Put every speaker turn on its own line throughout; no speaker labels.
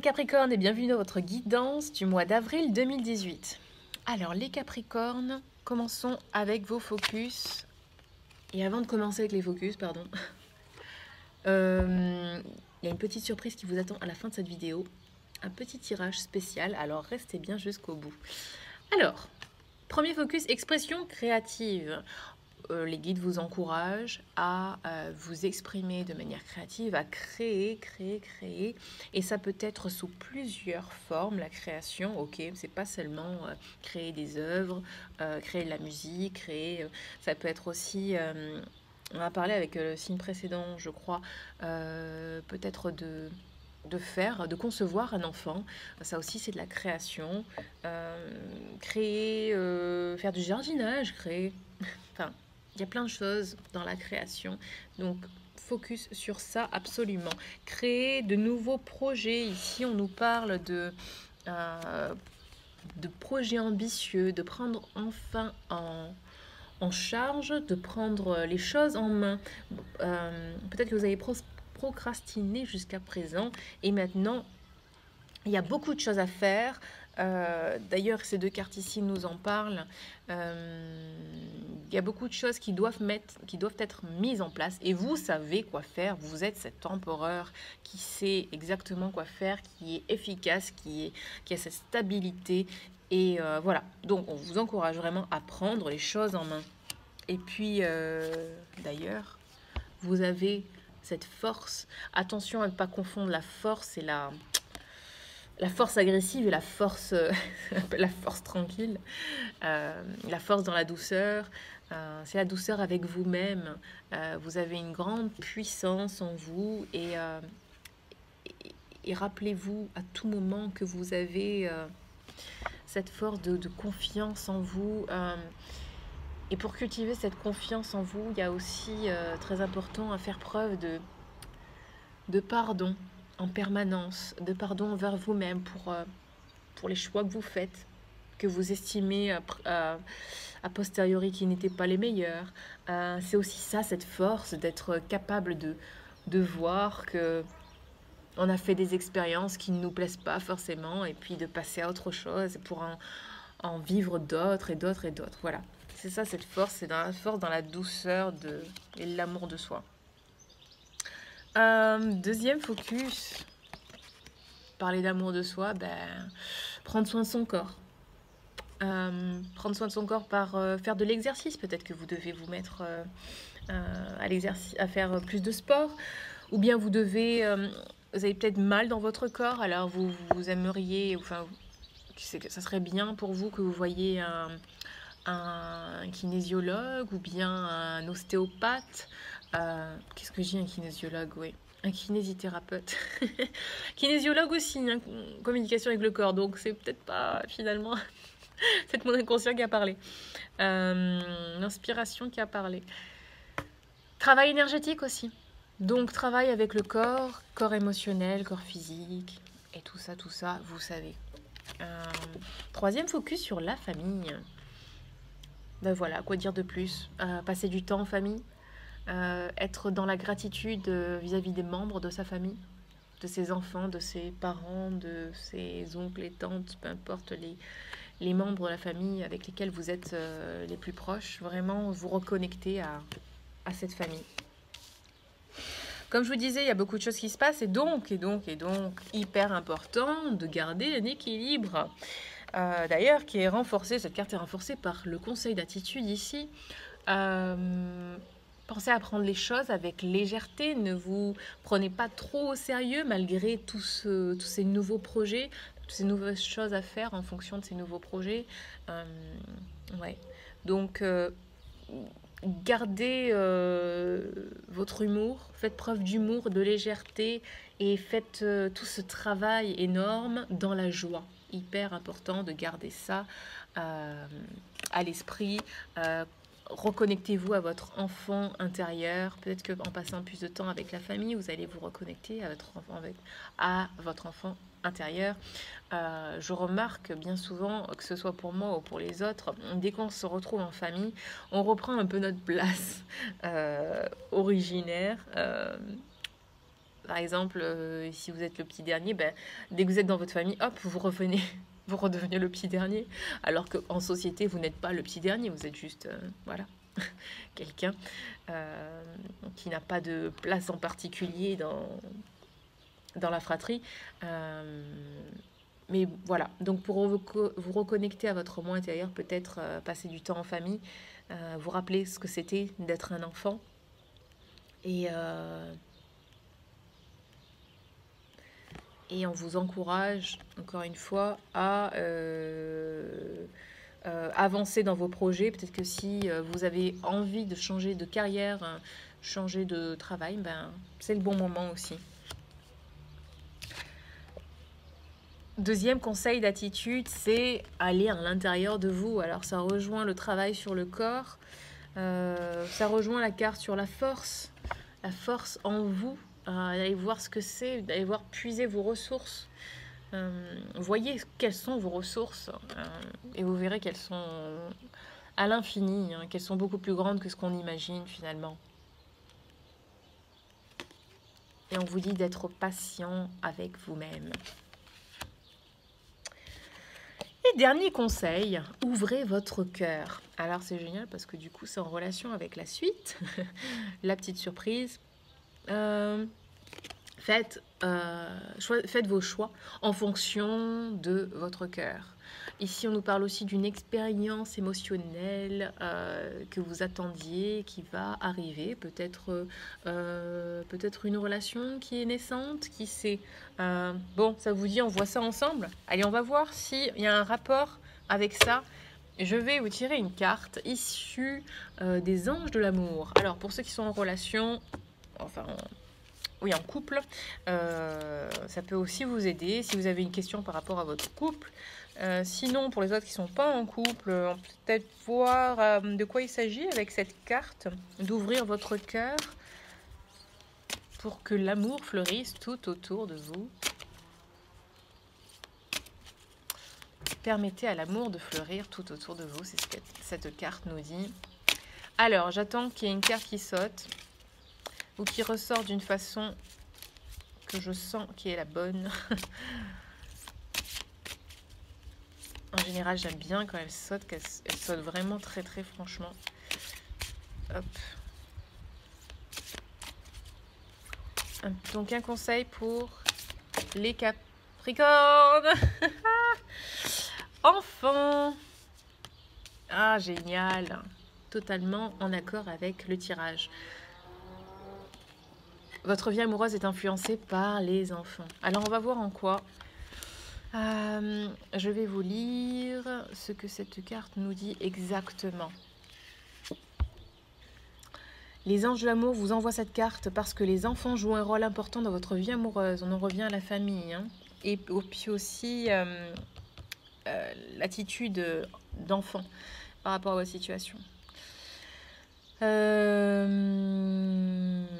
Capricornes et bienvenue dans votre guidance du mois d'avril 2018. Alors les Capricornes, commençons avec vos focus. Et avant de commencer avec les focus, pardon, il y a une petite surprise qui vous attend à la fin de cette vidéo. Un petit tirage spécial, alors restez bien jusqu'au bout. Alors, premier focus, expression créative. Les guides vous encouragent à vous exprimer de manière créative, à créer. Et ça peut être sous plusieurs formes, la création. Ok, c'est pas seulement créer des œuvres, créer de la musique, ça peut être aussi, on a parlé avec le signe précédent, je crois, peut-être de concevoir un enfant. Ça aussi, c'est de la création. Créer, faire du jardinage, créer. Enfin, il y a plein de choses dans la création. Donc, focus sur ça absolument. Créer de nouveaux projets. Ici, on nous parle de projets ambitieux, de prendre enfin en charge, de prendre les choses en main. Peut-être que vous avez procrastiné jusqu'à présent et maintenant, il y a beaucoup de choses à faire. D'ailleurs, ces deux cartes ici nous en parlent. Il y a beaucoup de choses qui doivent être mises en place. Et vous savez quoi faire. Vous êtes cet empereur qui sait exactement quoi faire, qui est efficace, qui a cette stabilité. Et voilà. Donc, on vous encourage vraiment à prendre les choses en main. Et puis, d'ailleurs, vous avez cette force. Attention à ne pas confondre la force et la force agressive et la force tranquille, la force dans la douceur, c'est la douceur avec vous-même. Vous avez une grande puissance en vous et rappelez-vous à tout moment que vous avez cette force de confiance en vous. Et pour cultiver cette confiance en vous, il y a aussi très important à faire preuve de pardon en permanence, de pardon envers vous-même pour les choix que vous faites, que vous estimez a posteriori qui n'étaient pas les meilleurs. C'est aussi ça, cette force d'être capable de voir que on a fait des expériences qui ne nous plaisent pas forcément et puis de passer à autre chose pour en vivre d'autres et d'autres et d'autres. Voilà, c'est ça cette force, c'est dans la force, dans la douceur et l'amour de soi. Deuxième focus, parler d'amour de soi, prendre soin de son corps. Prendre soin de son corps par faire de l'exercice. Peut-être que vous devez vous mettre à l'exercice, à faire plus de sport. Ou bien vous avez peut-être mal dans votre corps, alors vous aimeriez, enfin, que ça serait bien pour vous que vous voyiez un kinésiologue ou bien un ostéopathe. Qu'est-ce que j'ai, un kinésiologue, oui. Un kinésithérapeute. Kinésiologue aussi, hein, communication avec le corps, donc c'est peut-être pas finalement c'est mon inconscient qui a parlé. L'inspiration qui a parlé. Travail énergétique aussi. Donc travail avec le corps émotionnel, corps physique, et tout ça, vous savez. Troisième focus sur la famille. Ben voilà, quoi dire de plus. Passer du temps en famille, être dans la gratitude vis-à-vis des membres de sa famille, de ses enfants, de ses parents, de ses oncles et tantes, peu importe les membres de la famille avec lesquels vous êtes les plus proches, vraiment vous reconnecter à cette famille. Comme je vous disais, il y a beaucoup de choses qui se passent et donc, hyper important de garder un équilibre. D'ailleurs, cette carte est renforcée par le conseil d'attitude ici. Pensez à prendre les choses avec légèreté, ne vous prenez pas trop au sérieux malgré tous ces nouveaux projets, toutes ces nouvelles choses à faire en fonction de ces nouveaux projets. Ouais. Donc, gardez votre humour, faites preuve d'humour, de légèreté et faites tout ce travail énorme dans la joie. Hyper important de garder ça à l'esprit. Reconnectez-vous à votre enfant intérieur. Peut-être qu'en passant plus de temps avec la famille, vous allez vous reconnecter à votre enfant intérieur. Je remarque bien souvent, que ce soit pour moi ou pour les autres, dès qu'on se retrouve en famille, on reprend un peu notre place originaire. Par exemple, si vous êtes le petit dernier, ben, dès que vous êtes dans votre famille, hop, vous revenez, vous redevenez le petit dernier. Alors qu'en société, vous n'êtes pas le petit dernier, vous êtes juste, voilà, quelqu'un qui n'a pas de place en particulier dans la fratrie. Mais voilà, donc pour vous reconnecter à votre moi intérieur, peut-être passer du temps en famille, vous rappeler ce que c'était d'être un enfant. Et on vous encourage, encore une fois, à avancer dans vos projets. Peut-être que si vous avez envie de changer de carrière, changer de travail, ben, c'est le bon moment aussi. Deuxième conseil d'attitude, c'est aller à l'intérieur de vous. Alors ça rejoint le travail sur le corps, ça rejoint la carte sur la force en vous. Allez voir ce que c'est, d'aller voir puiser vos ressources. Voyez quelles sont vos ressources et vous verrez qu'elles sont à l'infini, qu'elles sont beaucoup plus grandes que ce qu'on imagine finalement. Et on vous dit d'être patient avec vous-même. Et dernier conseil, ouvrez votre cœur. Alors c'est génial parce que du coup c'est en relation avec la suite, la petite surprise. Faites vos choix en fonction de votre cœur. Ici, on nous parle aussi d'une expérience émotionnelle que vous attendiez, qui va arriver. Peut-être une relation qui est naissante, qui sait. Bon, ça vous dit, on voit ça ensemble? Allez, on va voir s'il y a un rapport avec ça. Je vais vous tirer une carte issue des anges de l'amour. Alors, pour ceux qui sont en relation, enfin... oui, en couple, ça peut aussi vous aider si vous avez une question par rapport à votre couple. Sinon, pour les autres qui ne sont pas en couple, on peut peut-être voir de quoi il s'agit avec cette carte, d'ouvrir votre cœur pour que l'amour fleurisse tout autour de vous. Permettez à l'amour de fleurir tout autour de vous, c'est ce que cette carte nous dit. Alors, j'attends qu'il y ait une carte qui saute ou qui ressort d'une façon que je sens qui est la bonne. En général, j'aime bien quand elle saute, qu'elle saute vraiment très très franchement. Hop. Donc un conseil pour les Capricornes. Enfant. Ah, génial. Totalement en accord avec le tirage. Votre vie amoureuse est influencée par les enfants. Alors, on va voir en quoi. Je vais vous lire ce que cette carte nous dit exactement. Les anges de l'amour vous envoient cette carte parce que les enfants jouent un rôle important dans votre vie amoureuse. On en revient à la famille. Hein. Et puis aussi l'attitude d'enfant par rapport à votre situation.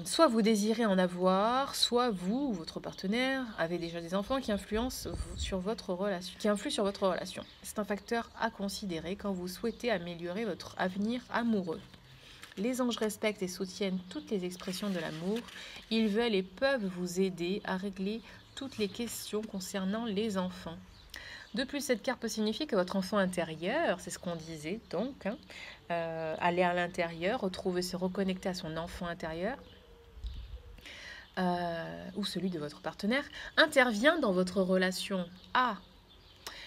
Soit vous désirez en avoir, soit vous, votre partenaire, avez déjà des enfants qui influent sur votre relation. C'est un facteur à considérer quand vous souhaitez améliorer votre avenir amoureux. Les anges respectent et soutiennent toutes les expressions de l'amour. Ils veulent et peuvent vous aider à régler toutes les questions concernant les enfants. De plus, cette carte peut signifier que votre enfant intérieur, c'est ce qu'on disait donc, aller à l'intérieur, retrouver, se reconnecter à son enfant intérieur, ou celui de votre partenaire, intervient dans votre relation. Ah,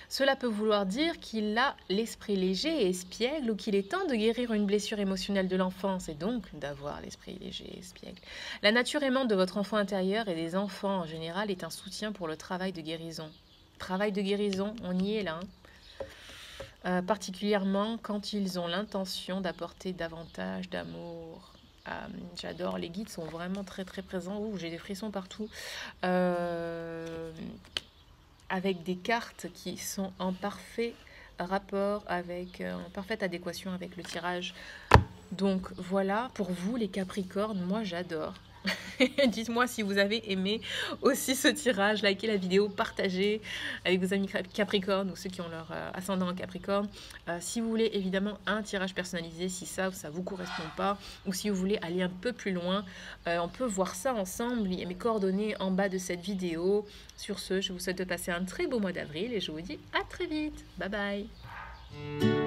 cela peut vouloir dire qu'il a l'esprit léger et espiègle ou qu'il est temps de guérir une blessure émotionnelle de l'enfance et donc d'avoir l'esprit léger et espiègle. La nature aimante de votre enfant intérieur et des enfants en général est un soutien pour le travail de guérison. Travail de guérison, on y est là. Particulièrement quand ils ont l'intention d'apporter davantage d'amour. J'adore, les guides sont vraiment très très présents. Ouh, j'ai des frissons partout. Avec des cartes qui sont en parfait rapport en parfaite adéquation avec le tirage. Donc voilà, pour vous les Capricornes, moi j'adore. Dites-moi si vous avez aimé aussi ce tirage, likez la vidéo, partagez avec vos amis Capricorne ou ceux qui ont leur ascendant en Capricorne. Si vous voulez évidemment un tirage personnalisé, si ça vous correspond pas, ou si vous voulez aller un peu plus loin, on peut voir ça ensemble. Il y a mes coordonnées en bas de cette vidéo. Sur ce, je vous souhaite de passer un très beau mois d'avril et je vous dis à très vite. Bye bye.